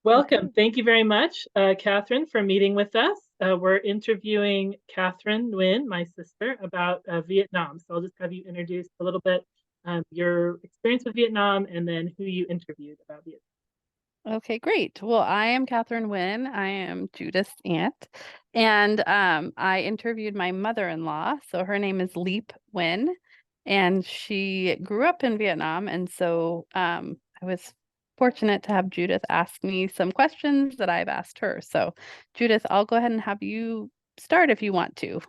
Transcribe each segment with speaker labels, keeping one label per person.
Speaker 1: Welcome.
Speaker 2: Okay.
Speaker 1: Thank you very much, Catherine, for meeting with us. We're interviewing Catherine Nguyen, my sister, about Vietnam. So I'll just have you introduce a little bit your experience with Vietnam and then who you interviewed about Vietnam.
Speaker 2: Okay, great. Well, I am Catherine Nguyen. I am Judith's aunt. And I interviewed my mother-in-law. So her name is Leap Nguyen. And she grew up in Vietnam. And so I was fortunate to have Judith ask me some questions that I've asked her. So, Judith, I'll go ahead and have you start if you want to.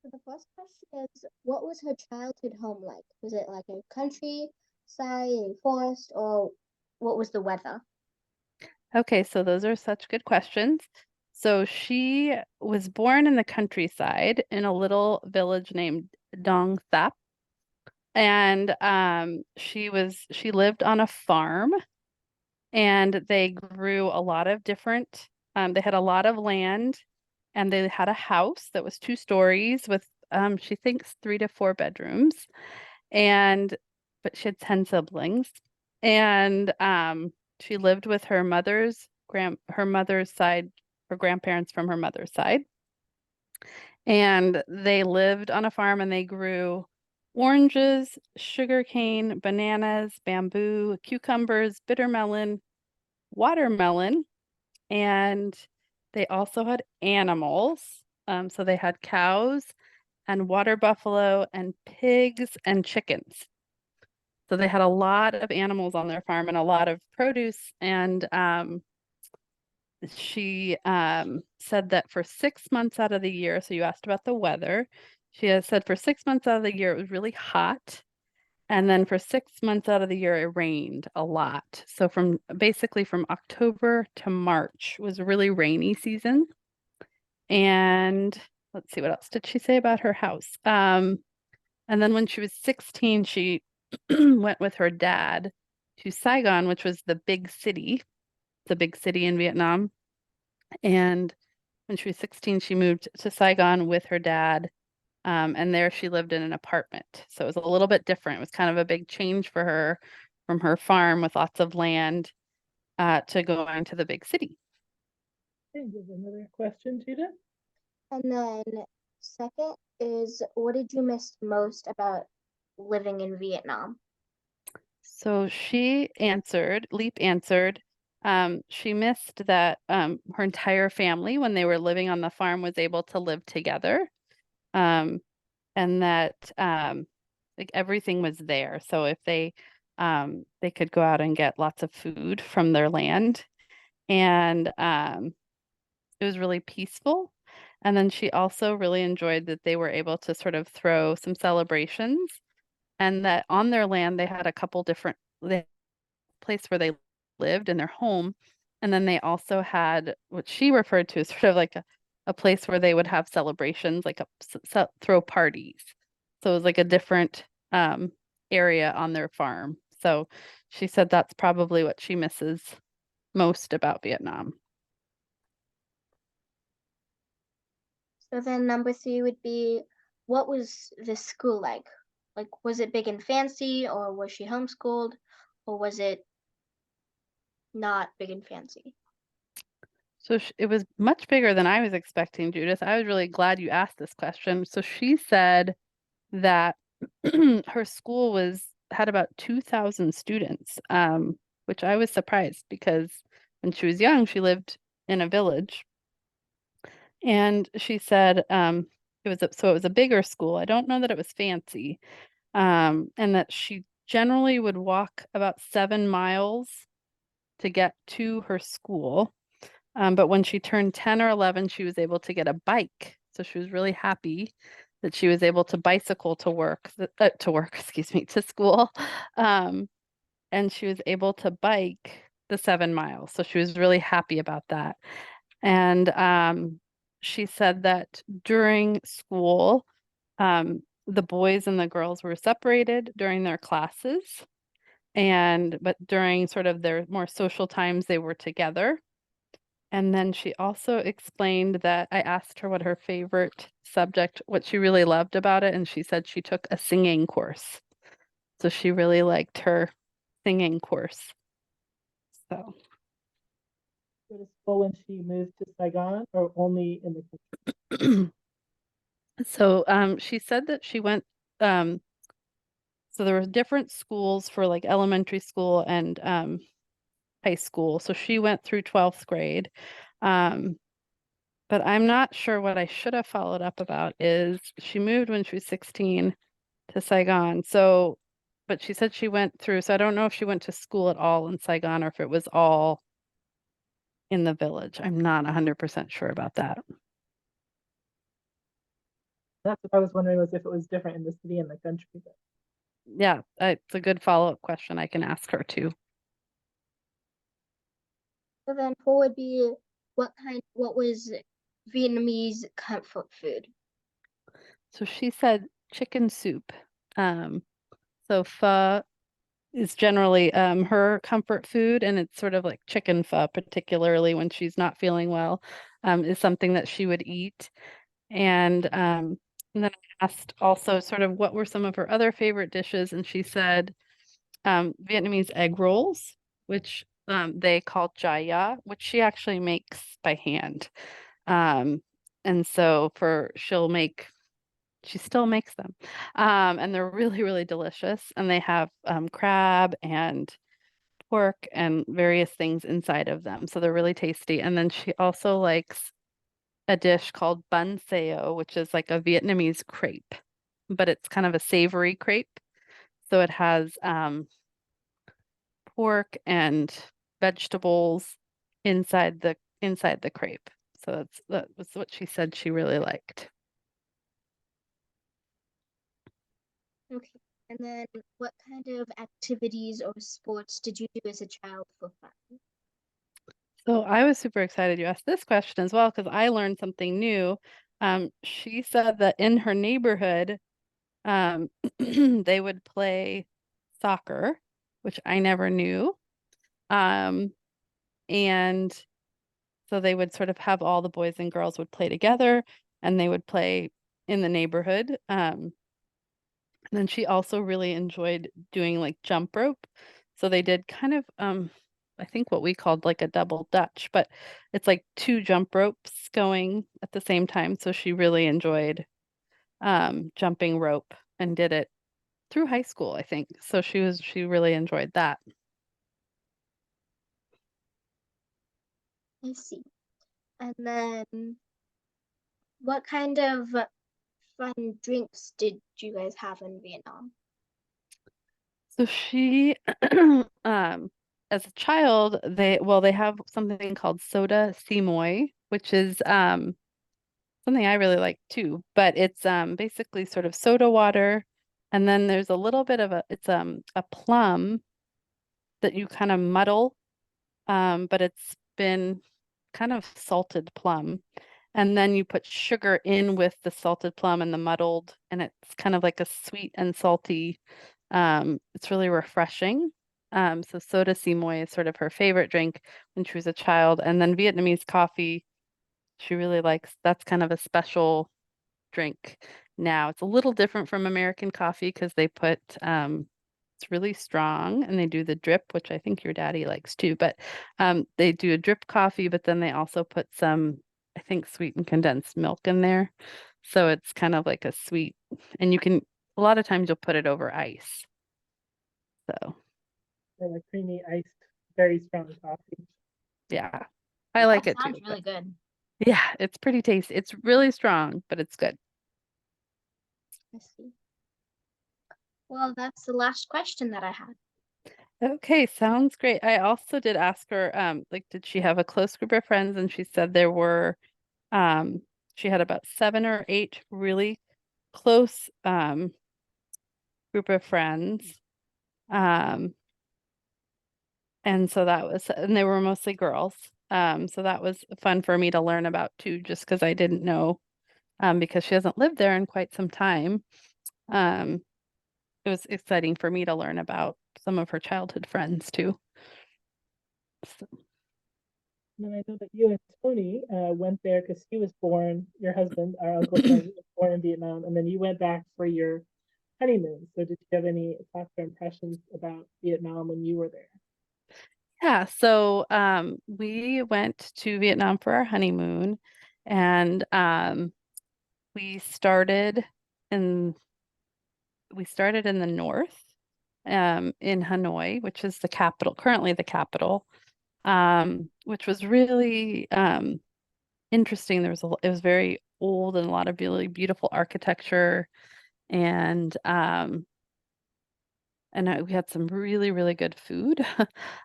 Speaker 3: So the first question is, what was her childhood home like? Was it like a countryside, a forest, or what was the weather?
Speaker 2: Okay, so those are such good questions. So she was born in the countryside in a little village named Dong Thap, and she lived on a farm, and they grew a lot of different. They had a lot of land, and they had a house that was 2 stories with she thinks 3 to 4 bedrooms, and but she had 10 siblings, and she lived with her mother's side, her grandparents from her mother's side, and they lived on a farm and they grew oranges, sugarcane, bananas, bamboo, cucumbers, bitter melon, watermelon, and they also had animals. So they had cows and water buffalo and pigs and chickens. So they had a lot of animals on their farm and a lot of produce. And she said that for 6 months out of the year, so you asked about the weather, she has said for 6 months out of the year it was really hot. And then for 6 months out of the year it rained a lot. So from basically from October to March was a really rainy season. And let's see, what else did she say about her house? And then when she was 16, she went with her dad to Saigon, which was the big city in Vietnam. And when she was 16, she moved to Saigon with her dad. And there she lived in an apartment. So it was a little bit different. It was kind of a big change for her from her farm with lots of land to going to the big city.
Speaker 1: Okay, there's another question, Judith.
Speaker 3: And then second is, what did you miss most about living in Vietnam?
Speaker 2: So Leap answered, she missed that her entire family, when they were living on the farm, was able to live together. Um, and that like everything was there. So if they could go out and get lots of food from their land, and it was really peaceful. And then she also really enjoyed that they were able to sort of throw some celebrations, and that on their land they had a couple different they place where they lived in their home. And then they also had what she referred to as sort of like a place where they would have celebrations, like throw parties. So it was like a different um, area on their farm. So she said that's probably what she misses most about Vietnam.
Speaker 3: So then number three would be, what was the school like? Like, was it big and fancy, or was she homeschooled, or was it not big and fancy?
Speaker 2: So it was much bigger than I was expecting, Judith. I was really glad you asked this question. So she said that her school was had about 2,000 students, which I was surprised because when she was young, she lived in a village. And she said so it was a bigger school. I don't know that it was fancy, and that she generally would walk about 7 miles to get to her school. But when she turned 10 or 11, she was able to get a bike. So she was really happy that she was able to bicycle to work, excuse me, to school. Um, and she was able to bike the 7 miles. So she was really happy about that. And she said that during school, the boys and the girls were separated during their classes. But during sort of their more social times, they were together. And then she also explained that I asked her what her favorite subject, what she really loved about it, and she said she took a singing course. So she really liked her singing course. So
Speaker 1: go to school when she moved to Saigon, or only in the country?
Speaker 2: So she said that she went so there were different schools for like elementary school and high school. So she went through 12th grade. Um, but I'm not sure. What I should have followed up about is she moved when she was 16 to Saigon. So, but she said she went through, so I don't know if she went to school at all in Saigon or if it was all in the village. I'm not 100% sure about that.
Speaker 1: That's what I was wondering, was if it was different in the city and the country. But
Speaker 2: Yeah, it's a good follow-up question. I can ask her too.
Speaker 3: So then 4 would be what was Vietnamese comfort food?
Speaker 2: So she said chicken soup. Um, so pho is generally her comfort food, and it's sort of like chicken pho, particularly when she's not feeling well, is something that she would eat. And then I asked also sort of what were some of her other favorite dishes, and she said Vietnamese egg rolls, which they call jaya, which she actually makes by hand. Um, and so she still makes them. And they're really, really delicious. And they have crab and pork and various things inside of them. So they're really tasty. And then she also likes a dish called bun sao, which is like a Vietnamese crepe, but it's kind of a savory crepe. So it has pork and vegetables inside the crepe. So that was what she said she really liked.
Speaker 3: Okay. And then what kind of activities or sports did you do as a child for fun?
Speaker 2: So I was super excited you asked this question as well because I learned something new. She said that in her neighborhood, um, they would play soccer, which I never knew. Um, and so they would sort of have all the boys and girls would play together and they would play in the neighborhood. And then she also really enjoyed doing like jump rope. So they did kind of I think what we called like a double dutch, but it's like two jump ropes going at the same time. So she really enjoyed jumping rope and did it through high school, I think. So she really enjoyed that.
Speaker 3: I see. And then what kind of fun drinks did you guys have in Vietnam?
Speaker 2: So she as a child, they have something called soda simoy, which is something I really like too, but it's basically sort of soda water, and then there's a little bit of a plum that you kind of muddle, but it's been kind of salted plum. And then you put sugar in with the salted plum and the muddled, and it's kind of like a sweet and salty. It's really refreshing. So soda simoy is sort of her favorite drink when she was a child. And then Vietnamese coffee, she really likes. That's kind of a special drink now. It's a little different from American coffee because they put it's really strong and they do the drip, which I think your daddy likes too, but they do a drip coffee, but then they also put some, I think, sweetened condensed milk in there. So it's kind of like a sweet, and you can, a lot of times you'll put it over ice. So
Speaker 1: they're like creamy iced, very strong coffee.
Speaker 2: yeah, I like
Speaker 3: That
Speaker 2: it too.
Speaker 3: sounds really good.
Speaker 2: Yeah, it's pretty tasty. It's really strong, but it's good.
Speaker 3: I see. Well, that's the last question that I had.
Speaker 2: Okay, sounds great. I also did ask her, like, did she have a close group of friends? And she said there were, um, she had about 7 or 8 really close group of friends. Um, and so and they were mostly girls. So that was fun for me to learn about too, just because I didn't know, because she hasn't lived there in quite some time. Um, it was exciting for me to learn about some of her childhood friends too. So,
Speaker 1: And I know that you and Tony went there because he was born, your husband, our Uncle Tony, was born in Vietnam, and then you went back for your honeymoon. So did you have any thoughts or impressions about Vietnam when you were there?
Speaker 2: Yeah, so we went to Vietnam for our honeymoon, and we started in we started in the north, in Hanoi, which is the capital, currently the capital, which was really interesting. It was very old and a lot of really beautiful architecture, and we had some really, really good food.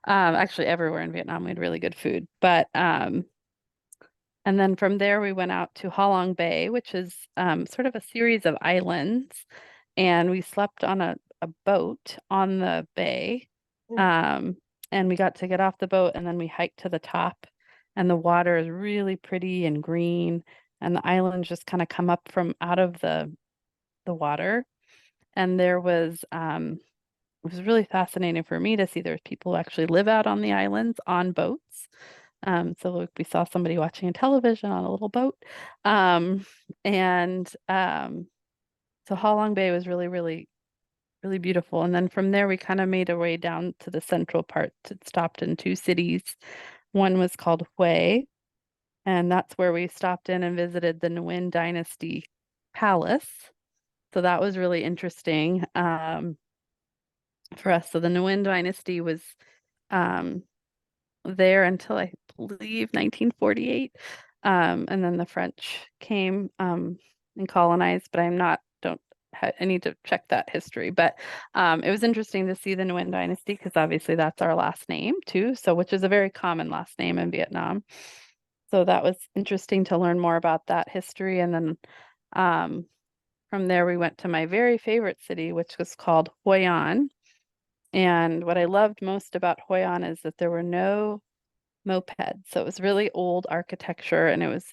Speaker 2: Actually, everywhere in Vietnam we had really good food. But and then from there we went out to Ha Long Bay, which is sort of a series of islands, and we slept on a boat on the bay.
Speaker 1: Mm.
Speaker 2: And we got to get off the boat, and then we hiked to the top, and the water is really pretty and green, and the islands just kind of come up from out of the water. And it was really fascinating for me to see there's people who actually live out on the islands on boats. We saw somebody watching a television on a little boat. Um, and so Ha Long Bay was really, really, really beautiful. And then from there, we kind of made our way down to the central part. It stopped in two cities. One was called Hue, and that's where we stopped in and visited the Nguyen Dynasty Palace. So that was really interesting. For us. So the Nguyen Dynasty was um, there until I believe 1948. And then the French came and colonized, but I need to check that history. But it was interesting to see the Nguyen Dynasty because obviously that's our last name too. So, which is a very common last name in Vietnam. So that was interesting to learn more about that history. And then um, from there, we went to my very favorite city, which was called Hoi An. And what I loved most about Hoi An is that there were no mopeds. So it was really old architecture, and it was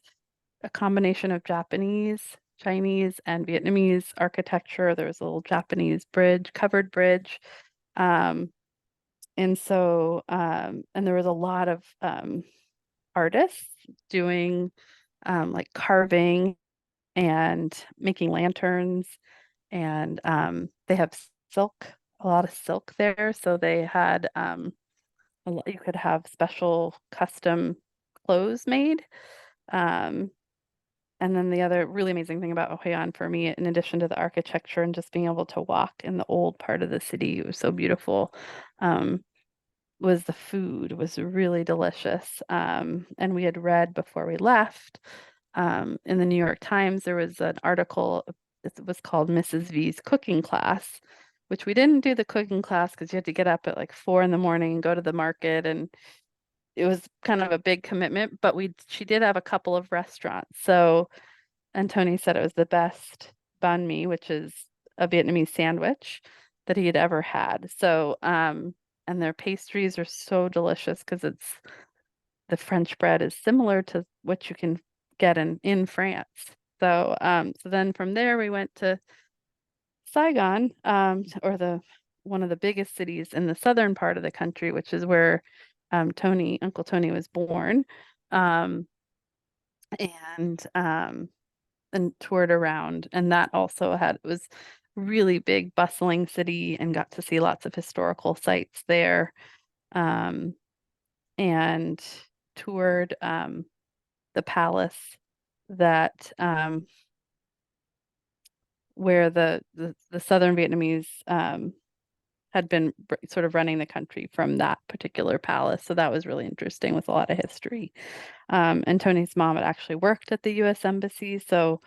Speaker 2: a combination of Japanese, Chinese, and Vietnamese architecture. There was a little Japanese bridge, covered bridge. Um, and there was a lot of artists doing like carving and making lanterns, and they have silk, a lot of silk there. So they had you could have special custom clothes made. Um, and then the other really amazing thing about Hoi An for me, in addition to the architecture and just being able to walk in the old part of the city, it was so beautiful, um, was the food was really delicious. And we had read before we left in the New York Times, there was an article, it was called Mrs. V's cooking class, which we didn't do the cooking class because you had to get up at like 4 in the morning and go to the market, and it was kind of a big commitment, but she did have a couple of restaurants. So, and Tony said it was the best banh mi, which is a Vietnamese sandwich that he had ever had. So, and their pastries are so delicious because the French bread is similar to what you can get in France. So, so then from there we went to Saigon, or one of the biggest cities in the southern part of the country, which is where Uncle Tony was born, um, and toured around. And that also was really big, bustling city, and got to see lots of historical sites there, and toured the palace that where the Southern Vietnamese had been sort of running the country from that particular palace. So that was really interesting with a lot of history. And Tony's mom had actually worked at the U.S. Embassy, so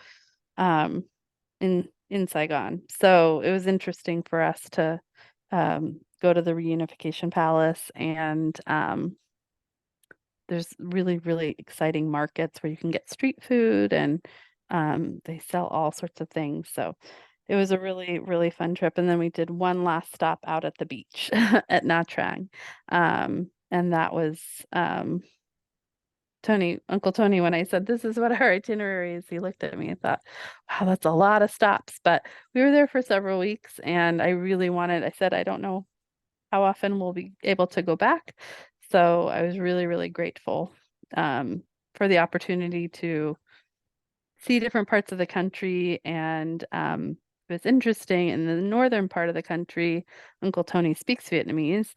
Speaker 2: in Saigon. So it was interesting for us to go to the Reunification Palace, and there's really, really exciting markets where you can get street food, and they sell all sorts of things. So it was a really, really fun trip. And then we did one last stop out at the beach at Nha Trang. And that was Uncle Tony, when I said, this is what our itinerary is, he looked at me and thought, wow, that's a lot of stops. But we were there for several weeks, and I said, I don't know how often we'll be able to go back. So I was really, really grateful for the opportunity to see different parts of the country. And it was interesting in the northern part of the country, Uncle Tony speaks Vietnamese,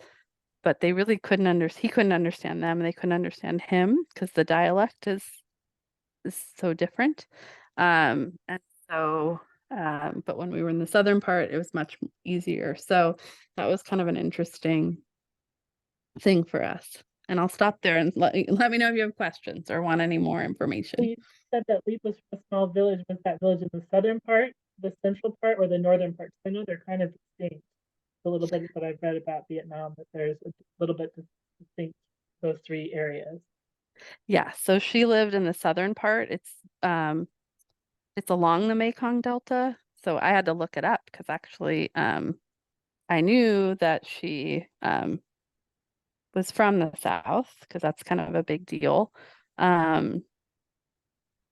Speaker 2: but they really he couldn't understand them, and they couldn't understand him because the dialect is so different. And so, but when we were in the southern part, it was much easier. So that was kind of an interesting thing for us. And I'll stop there and let me know if you have questions or want any more
Speaker 1: So
Speaker 2: information.
Speaker 1: you said that Leap was from a small village. Was that village in the southern part, the central part, or the northern part? 'Cause I know they're kind of distinct. A little bit that I've read about Vietnam, that there's a little bit distinct, those three areas.
Speaker 2: Yeah, so she lived in the southern part. It's along the Mekong Delta. So I had to look it up because actually I knew that she was from the south because that's kind of a big deal.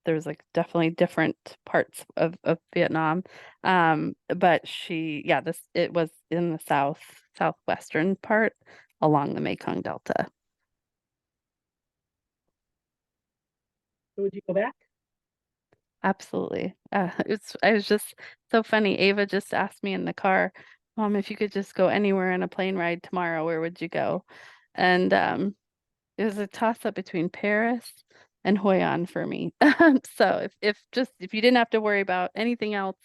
Speaker 2: There's like definitely different parts of Vietnam. But it was in the southwestern part along the Mekong Delta.
Speaker 1: So would you go back?
Speaker 2: Absolutely. I was just so funny. Ava just asked me in the car, Mom, if you could just go anywhere in a plane ride tomorrow, where would you go? And it was a toss up between Paris and Hoi An for me. So if you didn't have to worry about anything else,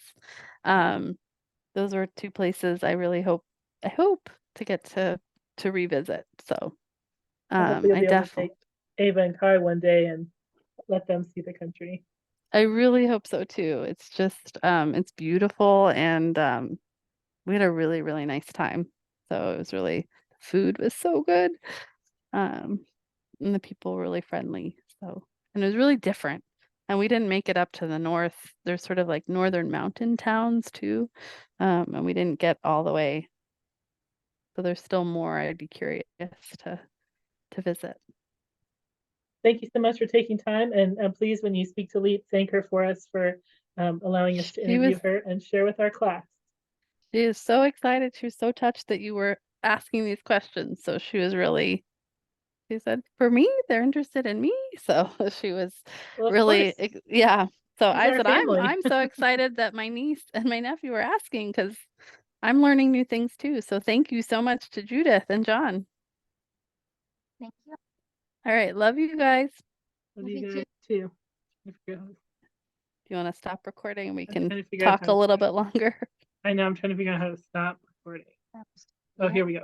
Speaker 2: those were two places I hope to get to revisit. So
Speaker 1: Hopefully you'll
Speaker 2: I
Speaker 1: be able to
Speaker 2: definitely
Speaker 1: take Ava and Kai one day and let them see the country.
Speaker 2: I really hope so too. It's just it's beautiful, and we had a really, really nice time. So it was really the food was so good. Um and the people were really friendly. So and it was really different. And we didn't make it up to the north. There's sort of like northern mountain towns too. And we didn't get all the way. So there's still more I'd be curious to visit.
Speaker 1: Thank you so much for taking time, and please, when you speak to Leap, thank her for us for allowing us to
Speaker 2: She was
Speaker 1: interview her and share with our class.
Speaker 2: She is so excited. She was so touched that you were asking these questions. So she said, for me, they're interested in me. So she was
Speaker 1: Well, of
Speaker 2: really,
Speaker 1: course,
Speaker 2: yeah. So
Speaker 1: she's
Speaker 2: I
Speaker 1: our
Speaker 2: said,
Speaker 1: family.
Speaker 2: I'm so excited that my niece and my nephew were asking because I'm learning new things too. So thank you so much to Judith and John.
Speaker 3: Thank you.
Speaker 2: All right. Love you guys.
Speaker 1: Love
Speaker 3: Love
Speaker 1: you
Speaker 3: you
Speaker 1: guys too. I forgot-
Speaker 2: Do you want to stop recording and we
Speaker 1: I'm
Speaker 2: can
Speaker 1: trying to figure out
Speaker 2: talk
Speaker 1: how
Speaker 2: a
Speaker 1: to
Speaker 2: little
Speaker 1: stop.
Speaker 2: bit longer?
Speaker 1: I know, I'm trying to figure out how to stop recording. Oh,
Speaker 3: Yeah.
Speaker 1: here we go.